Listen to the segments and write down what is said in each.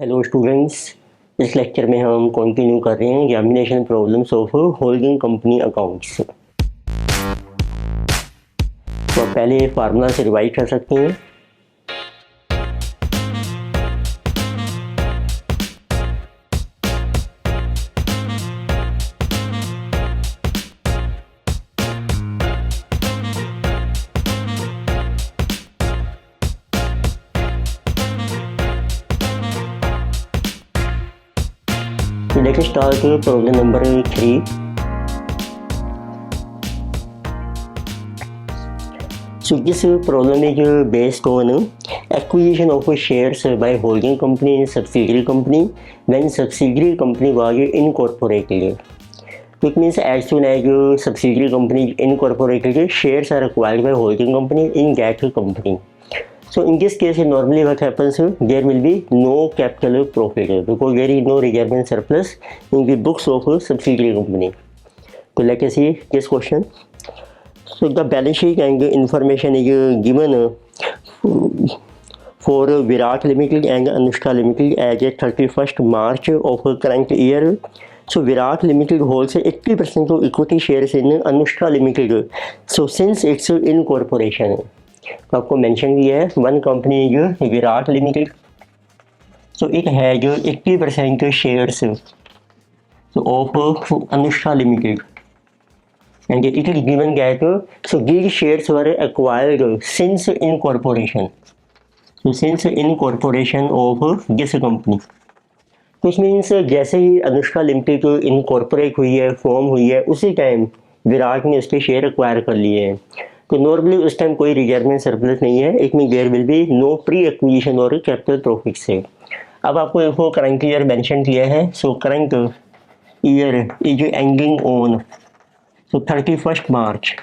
Hello students. इस lecture में हम कंटिन्यू कर रहे हैं examination problems of holding company accounts. तो आप पहले फार्मूला से रिवाइज कर सकते हैं। Let start problem number 3। So this problem is based on acquisition of shares by holding company in subsidiary company when subsidiary company was incorporated. So it means as soon as subsidiary company is incorporated, shares are acquired by holding company in that company. So in this case, normally what happens, there will be no capital profit because there is no reserve and surplus in the books of a subsidiary company. So let us see this question. So the balance sheet and information is given for Virat Limited and Anushka Limited as at 31st March of current year. So Virat Limited holds 80% of equity shares in Anushka Limited. So since its incorporation, तो आपको mention किया है one company जो Virat limited, so it has 80% shares of Anushka limited and it is given that so these shares were acquired since incorporation, so since incorporation of this company. which means जैसे ही Anushka limited incorporate हुई है, form हुई है, उसी time Virat ने उसके share acquire कर लिए हैं। तो नॉर्मली उस टाइम कोई रिजर्व एंड सरप्लस नहीं है, it mean there will be no pre acquisition और कैपिटल प्रॉफिट से। अब आपको देखो करंट ईयर मेंशन किया है, so current year is ending on so 31st March.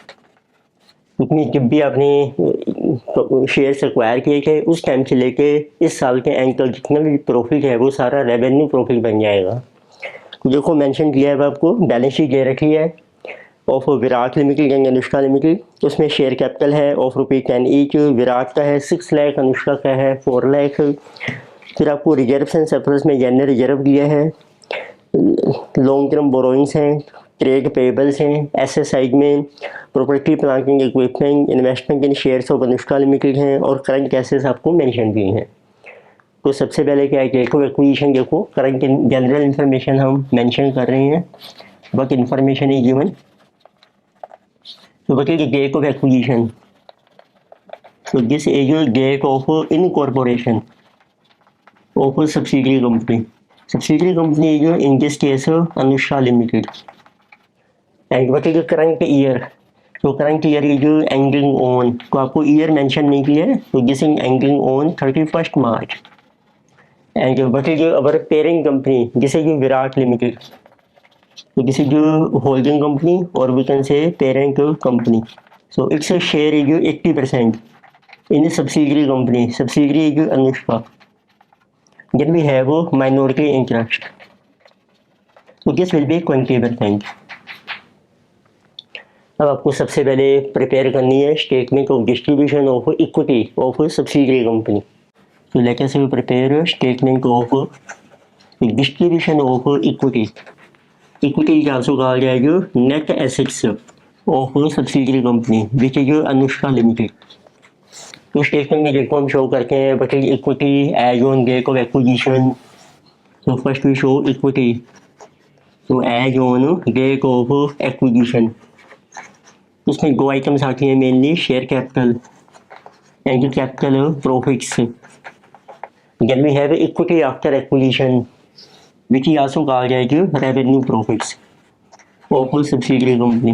Mean जब भी आपने शेयर्स एक्वायर किए थे उस टाइम से लेके इस साल के एंड तक जितना भी प्रॉफिट है वो सारा रेवेन्यू प्रॉफिट बन जाएगा। देखो मेंशन किया है आपको, बैलेंस शीट दे रखी है of Virat limited and Anushka limited. उसमें शेयर कैपिटल है ऑफ ₹10 ईच। विराट का है 6 लाख, अनुष्का का है 4 लाख। फिर आपको रिजर्व एंड सरप्लस में जनरल रिजर्व दिया है, लॉन्ग टर्म बोरोइंग्स हैं, ट्रेड पेबल्स हैं, एसेट साइड में property plant and equipment, investment in shares of Anushka limited हैं और करंट एसेट्स आपको मेंशन किए हैं। तो सबसे पहले क्या है, देखो एक्विजिशन, देखो करंट जनरल इंफॉर्मेशन हम मेंशन कर रहे हैं, बट इंफॉर्मेशन इज गिवन। तो बताइए date of acquisition, so this is your date of incorporation of a subsidiary company. Subsidiary company is in this case Anushka Limited. And what is the current year? So current year is ending on, तो आपको year mention नहीं किया है, so this is ending on 31st March. And what is our parent company? This is Virat Limited. So this is holding company or we can say parent company. So its share is 80% in subsidiary company. Subsidiary is Anushka. Then we have a minority interest. So this will be 20%. अब आपको सबसे पहले prepare करनी है statement of distribution of equity of subsidiary company. तो let us prepare statement of distribution of equity. Equity is also called as net assets of subsidiary company which is Anushka limited. तो statement में देखो हम show करते हैं but equity as on date of acquisition. तो first we show equity, तो as on date of acquisition. उसमें दो आइटम्स आती हैं mainly, share capital and capital profits. Then we have equity after acquisition which is also called as revenue profits of subsidiary company.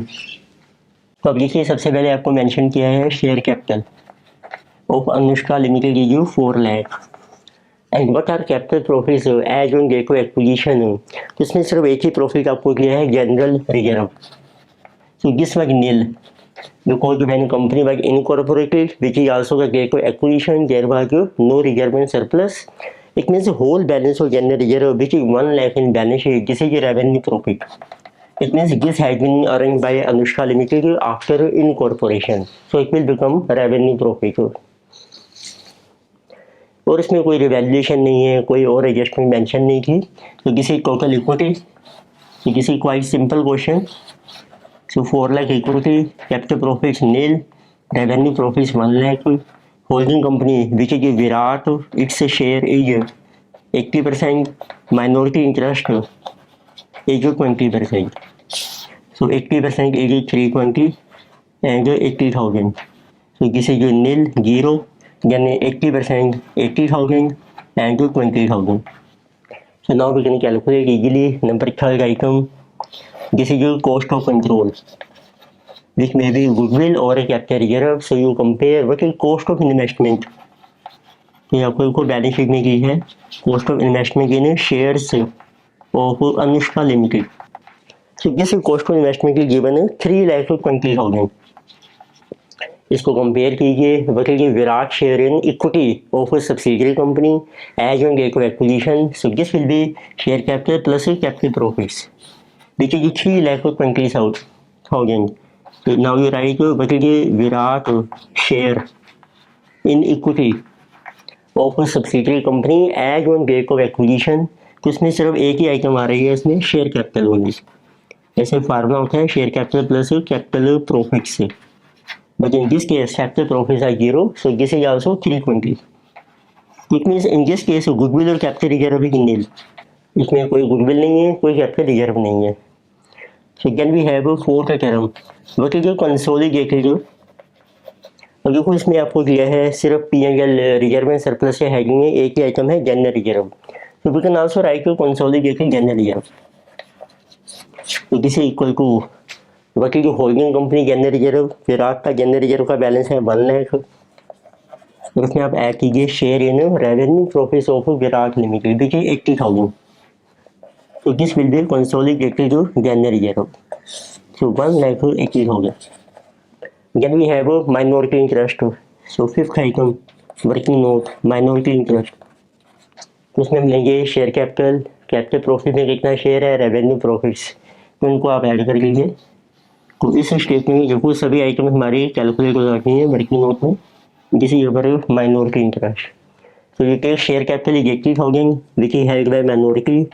तो अब देखिए सबसे पहले आपको मेंशन किया है share capital of Anushka limited is 4 lakh and what are capital profits as on date of acquisition. तो इसमें सिर्फ एक ही प्रॉफिट आपको किया है, general reserve. So this was nil because when company was incorporated, which is also the date of acquisition, there was no reserve and surplus. It means the whole balance of general reserve, which is 1 lakh in balance sheet, this is revenue profit. It means this has been earned by Anushka Limited after incorporation, so it will become revenue profit. और इसमें कोई revaluation नहीं है, कोई और adjustment mention नहीं की। तो this is total equity. So this is quite simple question. So 4 lakh equity, capital profits nil, revenue profits 1 lakh, holding company which is Virat, its share is 80%, minority interest is 20%. So 80% is 320 and 80,000. So this is nil, 0, then 80%, 80,000 and 20,000. So now we can calculate easily. Number third item, this is your cost of control, which may be goodwill or a capital reserve. So you compare what is cost of investment. तो आपको balance sheet में की है cost of investment in shares of Anushka Limited. So this cost of investment is given 3,20,000. इसको compare कीजिए what is Virat share in equity of subsidiary company as on date of acquisition. So this will be share capital plus capital profits which is 3,20,000. So now you write what is Virat share in equity of a subsidiary company as on date of acquisition. तो इसमें सिर्फ एक ही item आ रही है, इसमें share capital only. ऐसे formula होता है share capital plus capital profit से. But in this case capital profit are 0, so this is also 320. It means in this case goodwill और कैपिटल रिजर्व इज नील. इसमें कोई गुडविल नहीं है, कोई कैपिटल रिजर्व नहीं है. So then we have a fourth term, what is the consolidated. अब देखो इसमें आपको दिया है सिर्फ P&L रिजर्व एंड सरप्लस से हैगिंग है, एक ही आइटम है जनरल रिजर्व. तो we can also write consolidated general reserve. तो this is equal to what is the holding company general reserve. Virat का जनरल रिजर्व का बैलेंस है 1 लाख. और उसमें आप ऐड कीजिए share in revenue profits of Virat limited देखिए 80,000. So this will be consolidated to general reserve. So 1,80,000. Then we have a minority interest. So fifth item, working note, minority interest. तो उसमें हम लेंगे शेयर कैपिटल, कैपिटल प्रॉफिट में कितना share है, revenue profits, तो उनको आप ऐड कर लीजिए. तो इस स्टेटमेंट में जो सभी आइटम हमारी कैलकुलेट हो जाती हैं वर्किंग नोट में. This is our minority interest. So you take share capital is 80,000 which is held by minority.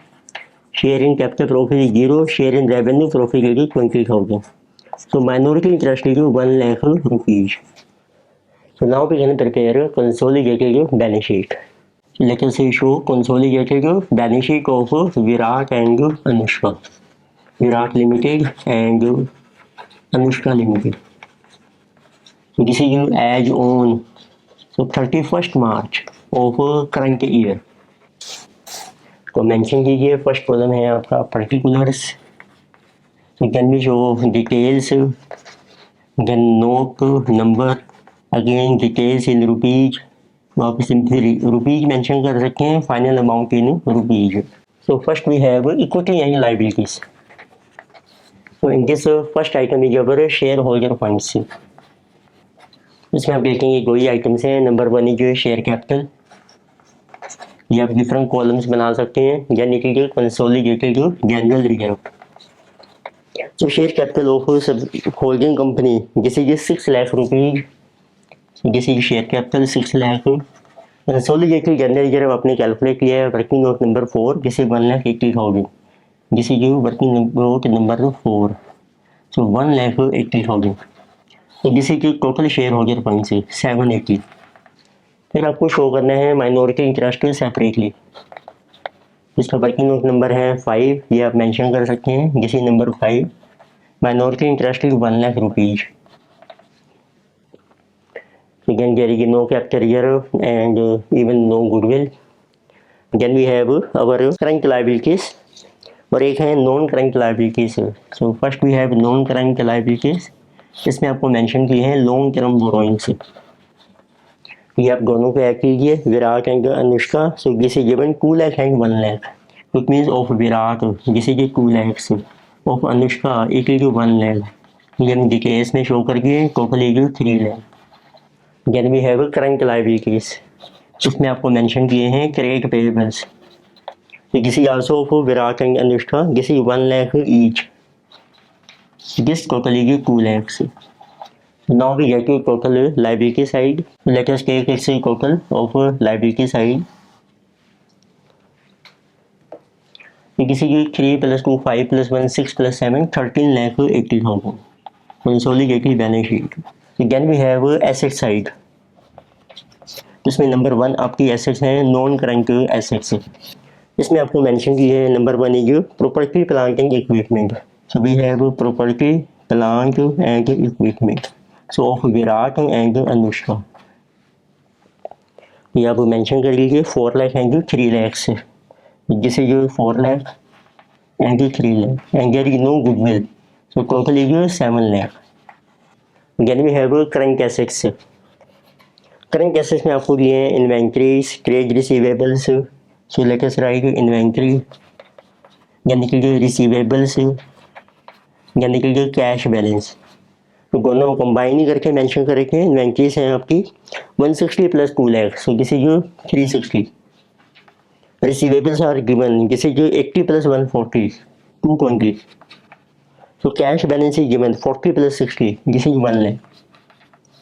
Share in capital profit is 0. Share in revenue profit is 20,000. So minority interest is 1 lakh rupees. So now we can prepare a consolidated balance sheet. Let us show consolidated balance sheet of Virat and Anushka. Virat Limited and Anushka Limited. So this is as on 31st March of current year. तो mention कीजिए. First column है आपका particulars, then we show details, then note number, again details in rupees. आप simply rupees mention कर सकते हैं, final amount in rupees. So first we have equity and liabilities. So in this first item is our share holder funds. इसमें आप देखेंगे दो ही items हैं. Number 1 is share capital. ये आप डिफरेंट कॉलम्स बना सकते हैं, यानी कि कंसोलिडेटेड जनरल रिजर्व. तो share capital of holding company जैसे ये 6 लाख रुपीज, जैसे share capital 6 lakh. Consolidated general reserve आपने कैलकुलेट किया है वर्किंग नोट नंबर 4 जैसे 1,80,000. जैसे ये वर्किंग नोट नंबर 4, सो 1,80,000. तो जैसे कि टोटल शेयर होल्डर फंड से 780. फिर आपको शो करना है माइनॉरिटी इंटरेस्ट सेपरेटली. इसका वर्किंग नोट नंबर है 5, ये आप मेंशन कर सकते हैं. जैसे number 5 minority interest is 1 lakh rupees. Again there is no capital reserve and even no goodwill. Then we have our current liabilities और एक है non current liabilities. So first we have non current liabilities. इसमें आपको mention किए हैं long term borrowings. ये आप दोनों को ऐड कीजिए, Virat and Anushka. So this is given 2 lakh and 1 lakh. It means of Virat this is 2 lakh, of Anushka it is 1 lakh. ये हम डिटेल्स में शो करके total is 3 lakh. Then we have current liabilities. इसमें आपको मेंशन किए हैं credit payables. This is also of Virat and Anushka. This is 1 lakh each. This total is 2 lakhs. Now we get to total liability side. Let us take its total of liability side. This is 3 plus 2, 5 plus 1, 6 plus 7, 13 lakh 80,000. Consolidated balance sheet. Then we have asset side. इसमें number 1 आपकी assets हैं, non current assets. इसमें आपको mention की है number 1 is property plant and equipment. So we have property plant and equipment so of Virat and Anushka. ये आप mention कर लीजिए 4 लाख एंड 3 लाख से. This is 4 lakh and 3 lakh and there is no goodwill. So total is 7 lakh. Then we have current assets. Current assets में आपको दिए हैं inventories, trade receivables. So let us write inventory, यानी कि जो रिसीवेबल्स, यानी कि जो कैश बैलेंस. तो दोनों कंबाइन ही करके मेंशन कर रखे हैं. इन्वेंट्रीज हैं आपकी 160 plus 2 lakh. So this is 360. Receivables are given. This is 80 plus 140, 220. So cash balance is given 40 plus 60. This is 1 lakh.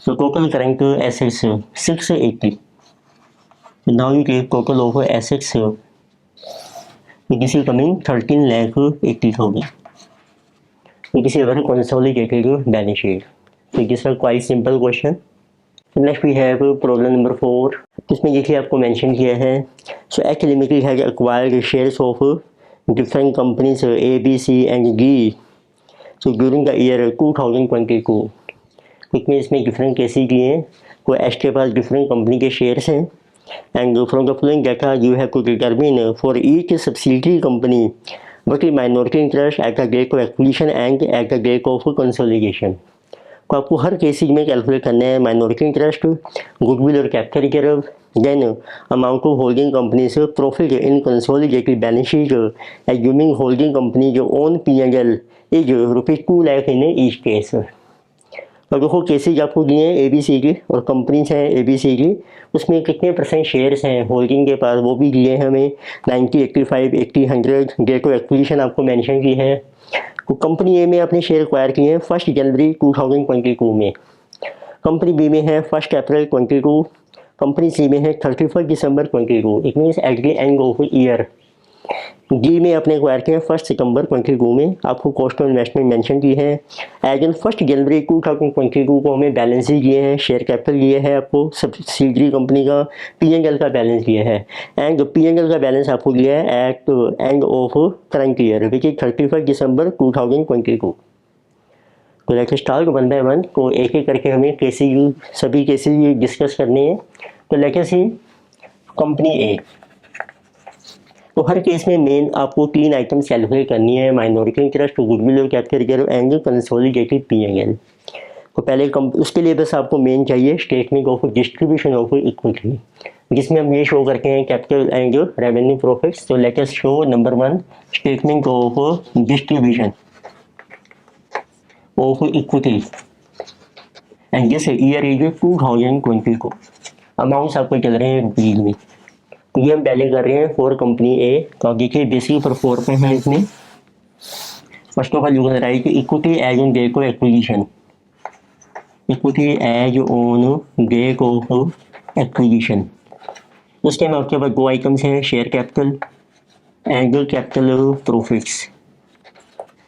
So total current assets 680. Now you take total of assets. This is coming 13 lakh 80,000. This is a very consolidated balance sheet. So this is a quite simple question. Next we have problem number 4. इसमें देखिए आपको mention किया है. So H Limited has acquired shares of different companies A, B, C and D. So during the year 2022. क्योंकि इसमें different cases दिए हैं. कोई एच के पास डिफरेंट कंपनी के शेयर्स हैं. And from the following data you have to determine for each subsidiary company what is minority interest at the date of acquisition and at the date of consolidation. तो आपको हर cases में calculate करना है minority interest, goodwill और capital reserve, then amount of holding company से profit in consolidated balance sheet assuming holding company जो own P&L is ₹2 lakh in each case. और देखो केसेज आपको दिए हैं ABC की और कंपनीज हैं ABC की. उसमें कितने % शेयर्स हैं होल्डिंग के पास वो भी दिए हैं हमें 90, 85, 80, 100. डेट ऑफ एक्विजिशन आपको मेंशन की है. तो कंपनी ए में अपने शेयर एक्वायर किए हैं 1 जनवरी 2022 में. कंपनी बी में है 1 अप्रैल 22. कंपनी सी में है 31 दिसंबर 22. It means eight the end of year. D में अपने एक्वायर किए हैं 1 सितंबर 22 में. आपको कॉस्ट ऑफ इन्वेस्टमेंट मेंशन की है. एज ऑन 1 जनवरी 2022 को हमें बैलेंस ही दिए हैं, शेयर कैपिटल दिए है आपको, सब्सिडियरी कंपनी का P&L का बैलेंस दिया है. एंड P&L का बैलेंस आपको दिया है at end of current year which is 31 December 2022. तो लेट्स स्टार्ट 1 बाय 1. को एक एक करके हमें केसेज सभी केसेज डिस्कस करने हैं. तो लेट्स सी कंपनी ए. तो हर केस में मेन आपको 3 आइटम्स कैलकुलेट करनी है, माइनॉरिटी इंटरेस्ट, गुडविल और capital reserve and consolidated P&L. तो पहले उसके लिए बस आपको मेन चाहिए statement of distribution of equity, जिसमें हम ये शो करके हैं कैपिटल एंड रेवेन्यू प्रॉफिट्स. तो let us show number 1 statement of distribution of equity and this year is 2022. Amounts आपको चल रहे हैं रुपीज में. ये हम पहले कर रहे हैं फॉर कंपनी ए. तो देखिए बेसिक पर 4 पे है इसमें. First of all you can write equity as on date of acquisition. Equity as on date of acquisition. उसके में आपके पास 2 आइटम्स हैं, share capital and capital profits.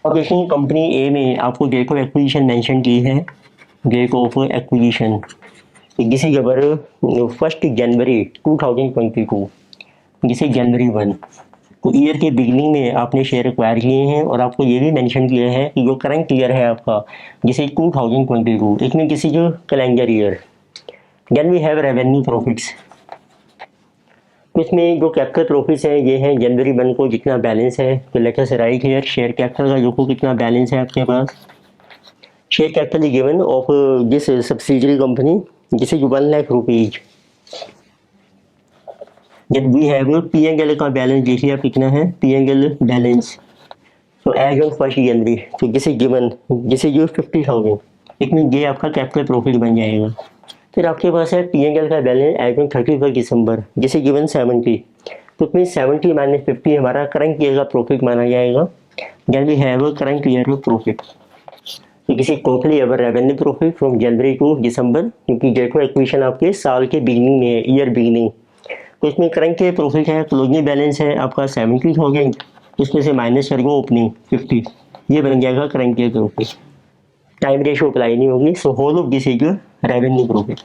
अब देखिए कंपनी ए में आपको डेट ऑफ एक्विजिशन मेंशन की है. Date of acquisition this is our 1 January 2022. This is January 1. तो ईयर के बिगिनिंग में आपने शेयर एक्वायर किए हैं और आपको ये भी मेंशन किया है कि जो करंट ईयर है आपका दिस इज 2022. इसमें this is calendar year. Then we have revenue profits. इसमें जो कैपिटल प्रॉफिट्स हैं ये हैं जनवरी 1 को जितना बैलेंस है. तो let us write here share capital का जो को कितना बैलेंस है आपके पास. Share capital is given of this subsidiary company this is 1 lakh rupees. जब वी हैव P&L का बैलेंस देखिए आप कितना है P&L बैलेंस. तो एज ऑन 1 जनवरी तो this is given this is 50,000. इसमें ये आपका कैपिटल प्रॉफिट बन जाएगा. फिर आपके पास है P&L का balance as on 31 December this is given 70. तो इसमें 70 माइनस 50 हमारा करंट ईयर का प्रॉफिट माना जाएगा. Then we have current year profit. तो किसी totally our revenue profit from January to December, क्योंकि डेटो एक्विजिशन आपके साल के बिगिनिंग में है, ईयर बिगिनिंग। तो इसमें करंट के प्रॉफिट है, क्लोजिंग बैलेंस है आपका 70,000, उसमें से माइनस कर दो ओपनिंग 50, ये बन जाएगा करंट के प्रॉफिट। टाइम रेशो अप्लाई नहीं होगी। So whole of this is revenue profit.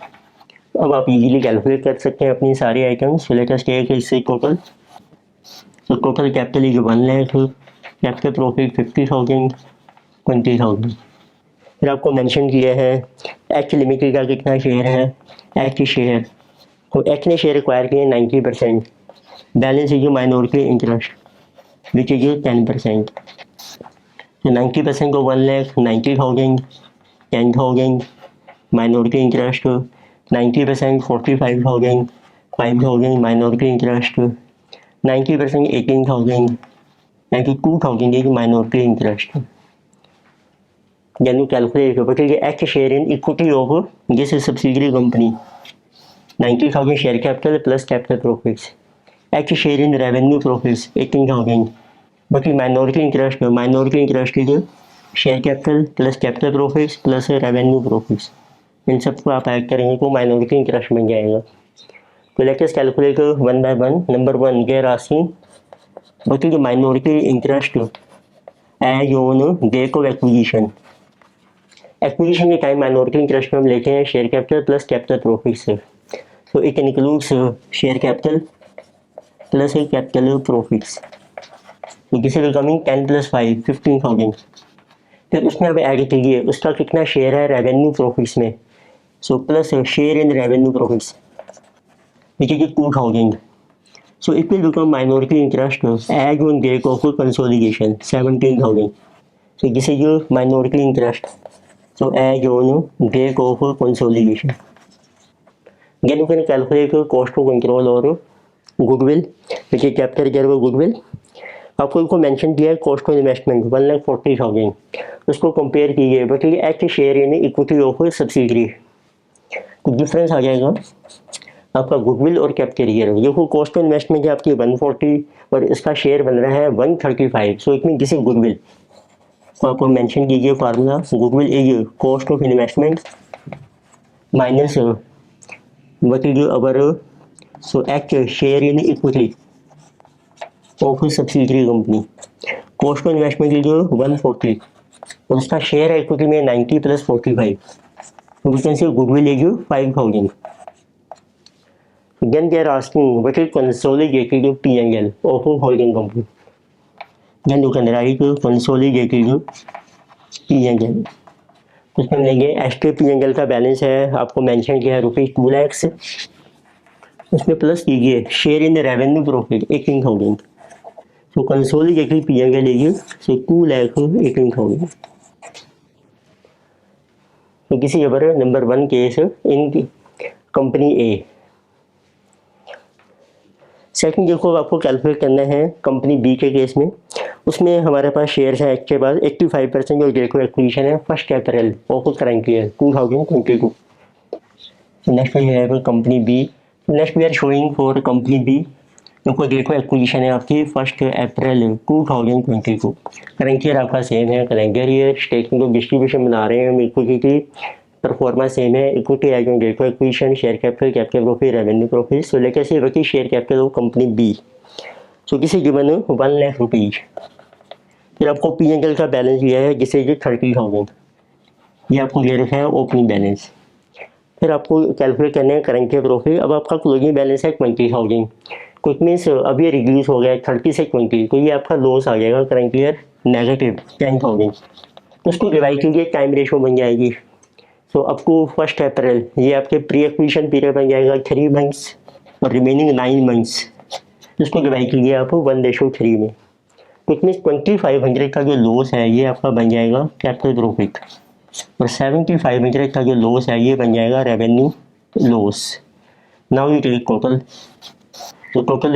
अब आप इजीली कैलकुलेट कर सकते हैं अपनी सारे आइटम्स। लेट अस टेक इससे टोटल। So total capital is 1 lakh, capital profit 50,000, 20,000। फिर आपको मेंशन किया है एच लिमिटेड का कितना शेयर है, एच शेयर। तो एच ने शेयर एक्वायर किए 90%, balance is minority interest which is 10%। तो 90% को 1 lakh, 90,000, 10,000, minority interest 90%, 45,000, 5,000 minority interest, 90% 18,000, 92,000 is minority interest. Then you calculate what is the H share in equity of this subsidiary company. 90,000 share capital plus capital profits. H share in revenue profits 18,000. But minority interest is share capital plus capital profits plus revenue profits. इन सबको आप add करेंगे तो minority interest बन जाएगा। तो let us calculate one by one. Number one, गैर राशि what is the minority interest as on date of acquisition. Acquisition के टाइम माइनॉरिटी इंटरेस्ट में हम लेते हैं share capital plus capital profit से। So it includes share capital plus capital profits. तो this is coming 10 + 5 15,000। फिर उसमें अब ऐड कीजिए उसका कितना शेयर है रेवेन्यू प्रॉफिट्स में। So plus share in revenue profits which is 2,000। So it will become minority interest as on date of consolidation 17,000. So this is your minority interest. So as on date of consolidation. Then you can calculate cost of control और goodwill, which is capital reserve goodwill. आपको इसको mention किया है cost of investment 1,40,000। उसको compare कीजिए but ये H share in equity of subsidiary. तो difference आ जाएगा आपका गुडविल और कैपिटल रिजर्व। देखो कॉस्ट ऑफ इन्वेस्टमेंट है आपकी 140 और इसका शेयर बन रहा है 135। So it mean this is goodwill. तो आपको मेंशन कीजिए formula, goodwill is cost of investment minus what is our so H share in equity of subsidiary company. Cost of investment is 140 और उसका शेयर है equity में 90 + 45। तो we can say goodwill is 5,000। Then they are asking what is consolidated P&L of a holding company. Then you can write consolidated P&L. उसमें हम लेंगे एस्टे P&L का balance है आपको मेंशन किया है ₹2 लाख से। उसमें प्लस कीजिए शेयर इन रेवेन्यू प्रॉफिट 18,000। तो कंसोलिडेटेड P&L लीजिए सो 2,18,000। तो किसी our number 1 case in company A. Second देखो आपको कैलकुलेट करना है कंपनी बी के केस में। उसमें हमारे पास शेयर्स हैं एच के बाद 85% और डेको एक्विजिशन है 1 April of current year 2022। Next we have company B. Next we are showing for company B. देखो डेको एक्विजिशन है आपकी 1 अप्रैल 2022। करंट ईयर आपका सेम है calendar year. Statement of distribution बना रहे हैं हम इक्विटी की परफॉर्मा सेम है। Equity as on date of acquisition, share capital, capital profit, revenue profit. So let us say वही share capital of company B. सो किसी गिवन 1 लाख रुपीज। फिर आपको P&L का बैलेंस दिया है जिसे 30,000। ये आपको दे रखा है ओपनिंग बैलेंस। फिर आपको कैलकुलेट करना है करंट ईयर प्रॉफिट। अब आपका क्लोजिंग बैलेंस है 20,000। कुछ मीन्स अब ये रिड्यूस हो गया 30 से 20, तो ये आपका लॉस आ जाएगा करंट ईयर नेगेटिव 10,000। तो उसको डिवाइड कीजिए, टाइम रेशो बन जाएगी। सो अप टू 1 अप्रैल ये आपके प्री एक्विजिशन पीरियड बन जाएगा 3 मंथ्स और रिमेनिंग 9 मंथ्स। इसको डिवाइड कीजिए आप 1:3 में। तो इसमें 2,500 का जो लॉस है ये आपका बन जाएगा कैपिटल प्रॉफिट और 7,500 का जो लॉस है ये बन जाएगा revenue loss. Now you take total. तो total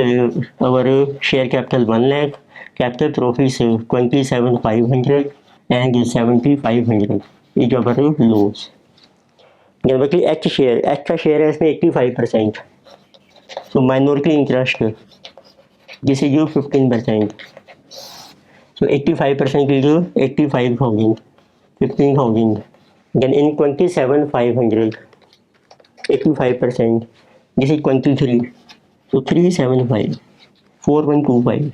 our share capital 1 lakh, capital profit 27,500 and 7,500 is our loss. बल्कि एच शेयर, एच का शेयर है इसमें 85%। So minority interest this is 15%। So 85% की 85,000 15,000. Then in 27, 500, 85%. This is 23. So 375, 4125.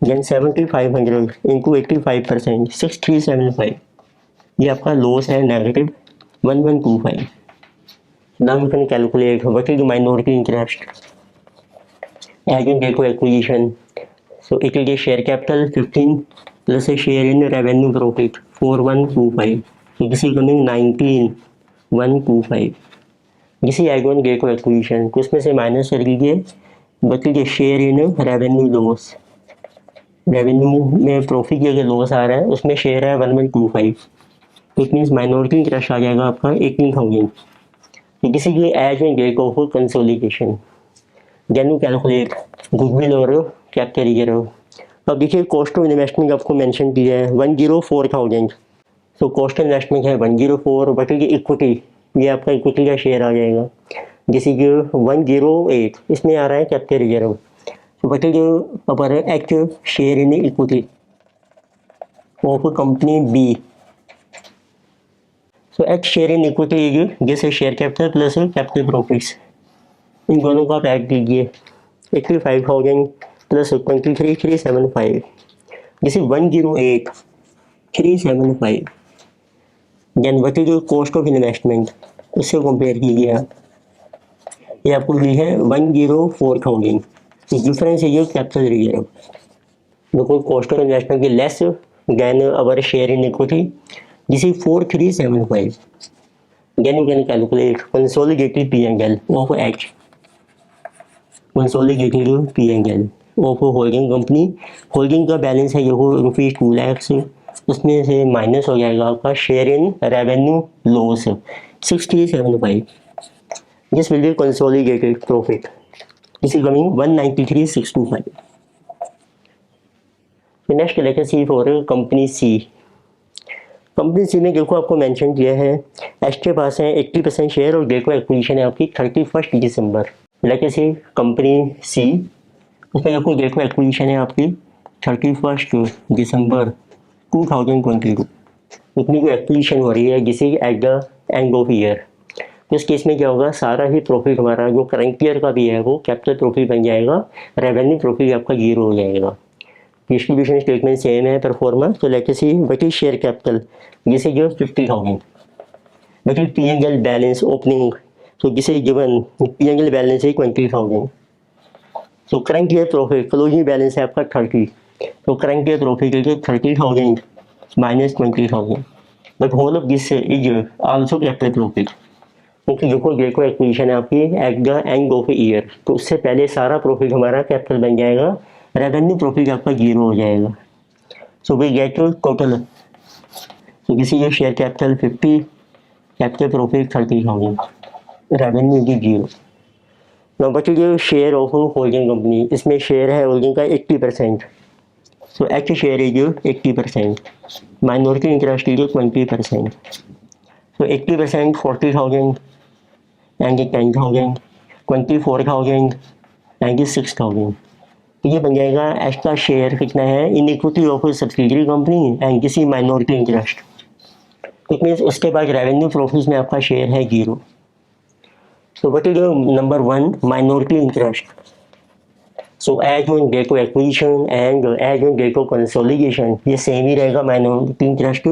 Then 7,500 into 85%, 6,375. ये आपका loss है negative 1125. Now you can calculate what is the minority interest as in Gecko acquisition. So it is a share capital 15 plus a share in revenue profit 4125. So this is coming 19,125. This is as on Gecko acquisition. तो इसमें से minus कर दीजिए बच्चे share in revenue loss. Revenue में profit या loss आ रहा है उसमें शेयर है 1125. तो इट मीन्स माइनॉरिटी इंटरेस्ट आ जाएगा आपका 18,000. किसी के एज एंड गेको for consolidation. Then you calculate goodwill और कैपिटल रिजर्व. अब देखिए कॉस्ट ऑफ इन्वेस्टमेंट आपको मेंशन किया है 104,000. सो कॉस्ट ऑफ इन्वेस्टमेंट है 104. बटे इक्विटी ये आपका इक्विटी का शेयर आ जाएगा जैसे कि 108. इसमें आ रहा है कैपिटल रिजर्व. तो बटे जो अपर H share in equity of company B. So H share in equity जैसे share capital plus capital profits इन दोनों का आप ऐड कीजिए 85,000 प्लस 23,375 जैसे 108,375. Then what is cost of investment उससे कंपेयर कीजिए आप. ये आपको दी है 104,000. डिफरेंस है ये capital reserve. Because cost of investment की less than our share in equity. This is 4,375. Then you can calculate consolidated P&L of H. Consolidated P&L of holding company. Holding का बैलेंस है ये हो रुपीज़ 2 लाख से. उसमें से माइनस हो जाएगा आपका share in revenue loss 6,375. This will B consolidated profit. This is coming 193,625. Next लेकर सी फॉर कंपनी सी. कंपनी सी में गेको आपको मेंशन किया है एच के पास है 80% शेयर और गेको एक्विजिशन है आपकी 31 दिसंबर. लेके सी कंपनी सी उसमें आपको गेको एक्विजिशन है आपकी 31 दिसंबर 2022. उतनी कोई एक्विजिशन हो रही है जिसे eight the end of year. तो इस केस में क्या होगा सारा ही प्रॉफिट हमारा जो करंट ईयर का भी है वो कैपिटल प्रॉफिट बन जाएगा. रेवेन्यू प्रॉफिट आपका 0 हो जाएगा. डिस्ट्रीब्यूशन स्टेटमेंट सेम है परफॉर्मेंस. तो लेके सी बटी शेयर कैपिटल जिसे जो 50,000 बटी P&L बैलेंस ओपनिंग. तो जिसे गिवन P&L बैलेंस है 20,000. तो current year profit closing balance है आपका 30. तो करंट ईयर प्रॉफिट है 30,000 minus 20,000. But whole of this is also capital profit क्योंकि जो गेको एक्विजिशन है आपकी at the end of year. तो उससे पहले सारा प्रॉफिट हमारा कैपिटल बन जाएगा. रेवेन्यू प्रॉफिट आपका 0 हो जाएगा. So we get total. तो किसी ये share capital 50, capital profit 30,000, revenue भी 0. नाउ बट जो शेयर ऑफ होल्डिंग कंपनी इसमें शेयर है होल्डिंग का 80%. सो एच शेयर है जो 80%. माइनॉरिटी इंटरेस्ट जो 20%. सो 80% 40,000 एंड 10,000 24,000 एंड 6,000. तो ये बन जाएगा एच का शेयर कितना है in equity of subsidiary company and किसी माइनॉरिटी इंटरेस्ट. इट मीन्स उसके बाद रेवेन्यू प्रॉफिट में आपका शेयर है 0. So what is number 1 minority interest. So as on गेको एक्विजिशन एंड एज ऑन गेको कंसोलिडेशन ये सेम ही रहेगा. Minority interest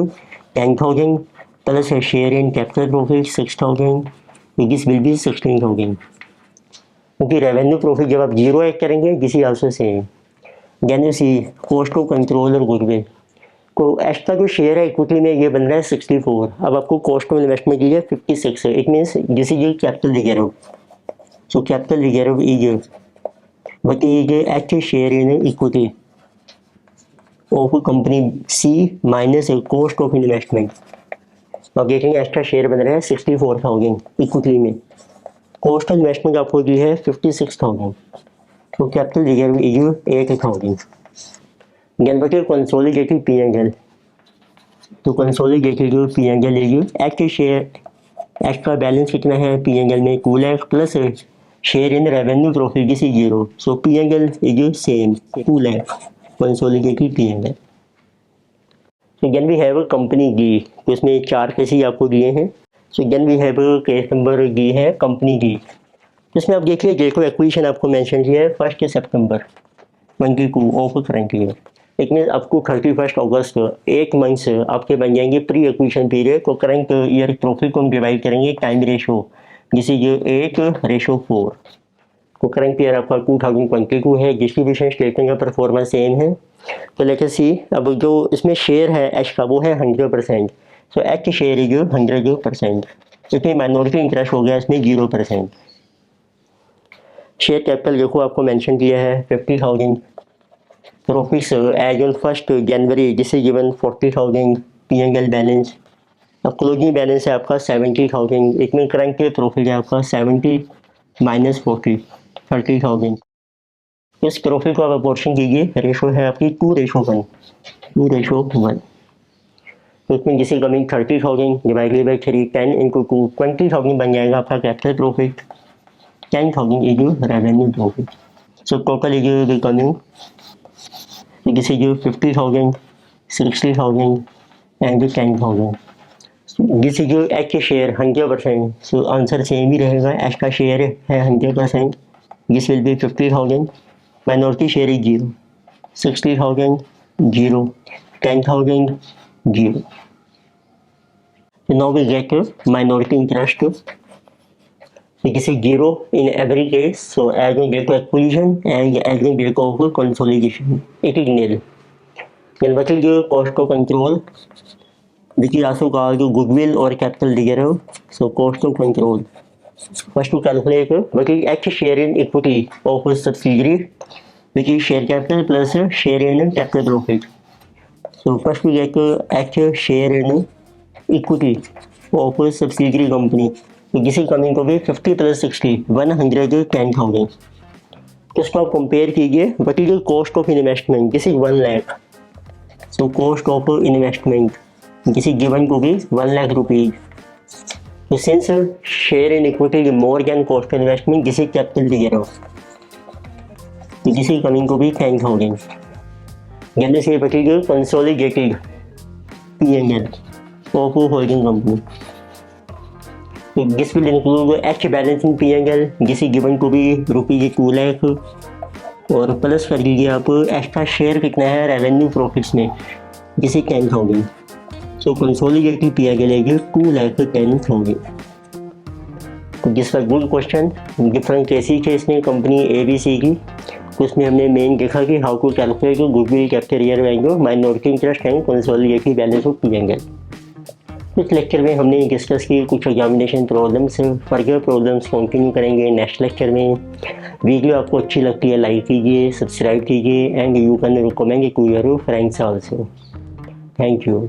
10,000 plus share in capital profit 6,000. This will be 16,000. क्योंकि रेवेन्यू प्रॉफिट जब आप 0 ऐड करेंगे this is also same. Then you see cost of control और गुडविल. को एक्स्ट्रा जो शेयर है इक्विटी में ये बन रहा है 64. अब आपको कॉस्ट ऑफ इन्वेस्टमेंट की है 56 है. It means this is capital reserve. So capital reserve is what is H share in equity of company C minus cost of investment. अब देखेंगे एक्स्ट्रा शेयर बन रहा है 64,000 इक्विटी में. कॉस्ट ऑफ इन्वेस्टमेंट आपको दी है 56,000. तो कैपिटल रिजर्व इज 8,000. देन बटे कंसोलिडेटेड P&L. तो consolidated P&L is H share. H का बैलेंस कितना है P&L में 2 lakh plus share in revenue profit is 0. So P&L is same 2 lakh consolidated P&L. So then we have a company D. तो इसमें 4 cases आपको दिए हैं। So then we have case number दी है कंपनी की, इसमें आप देखिए डेट ऑफ एक्विजिशन आपको मेंशन किया है 1 सितंबर 22 of current year. It mean आपको 31 अगस्त 1 मंथ से आपके बन जाएंगे प्री एक्विजिशन पीरियड को करंट ईयर प्रॉफिट को हम डिवाइड करेंगे टाइम रेशो, जिस इज 8:4। तो करंट ईयर आपका 2022 है, डिस्ट्रीब्यूशन स्टेटमेंट का परफॉर्मेंस सेम है। तो लेट अस सी, अब जो इसमें शेयर है एच का वो है 100%, सो एच शेयर इज 100%, इसमें माइनॉरिटी इंटरेस्ट हो गया इसमें 0%। शेयर कैपिटल देखो आपको मेंशन किया है 50,000, profits as on 1 January this is given 40,000 P&L balance. अब क्लोजिंग बैलेंस है आपका 70,000, एक में करंट के प्रॉफिट है आपका 70 माइनस 40 30,000। इस प्रॉफिट को आप अपोर्शन कीजिए, रेशो है आपकी 2:1, 2:1। तो इसमें जिसे कमिंग 30,000 डिवाइडेड बाई 3 10 इंटू 2 20,000 बन जाएगा आपका capital profit, 10,000 is revenue profit. So total is becoming this is 50,000 60,000 and 10,000। This is H share 100%, so answer same ही रहेगा, एच का शेयर है 100%, this will be 50,000, minority share is 0, 60,000 0, 10,000 0। Now we get minority interest. So this is 0 in every case. So as we get to acquisition and as we get of consolidation, it is nil. Then what is the cost of control? Which is also called goodwill or capital reserve. So cost of control. First to calculate what is H share in equity of a subsidiary, which is share capital plus share in capital profit. So first we get H share in equity of a subsidiary company. तो जिसे coming को भी 50 + 60 110,000। तो इसको आप compare कीजिए, what is the cost of investment, this is 1 lakh. So cost of investment this is given to be 1 lakh rupees. तो since share in equity is more than cost of investment, this is capital reserve, this is coming to be 10,000। then say what is the consolidated P&L of a holding company. So this will include H balance in P&L, this is given to be rupees 2 lakh, और plus कर लीजिए आप H का share कितना है revenue profits में, जिसे 10,000। सो consolidated P&L है 2,10,000। तो this was good question. Different cases है इसमें कंपनी ABC की, उसमें हमने मेन देखा कि how to calculate goodwill capital reserve value, minority interest and consolidated balance of P&L। इस लेक्चर में हमने डिस्कस की कुछ examination problems, further problems continue करेंगे नेक्स्ट लेक्चर में। वीडियो आपको अच्छी लगती है लाइक कीजिए, सब्सक्राइब कीजिए and you can recommend to your friends also. Thank you.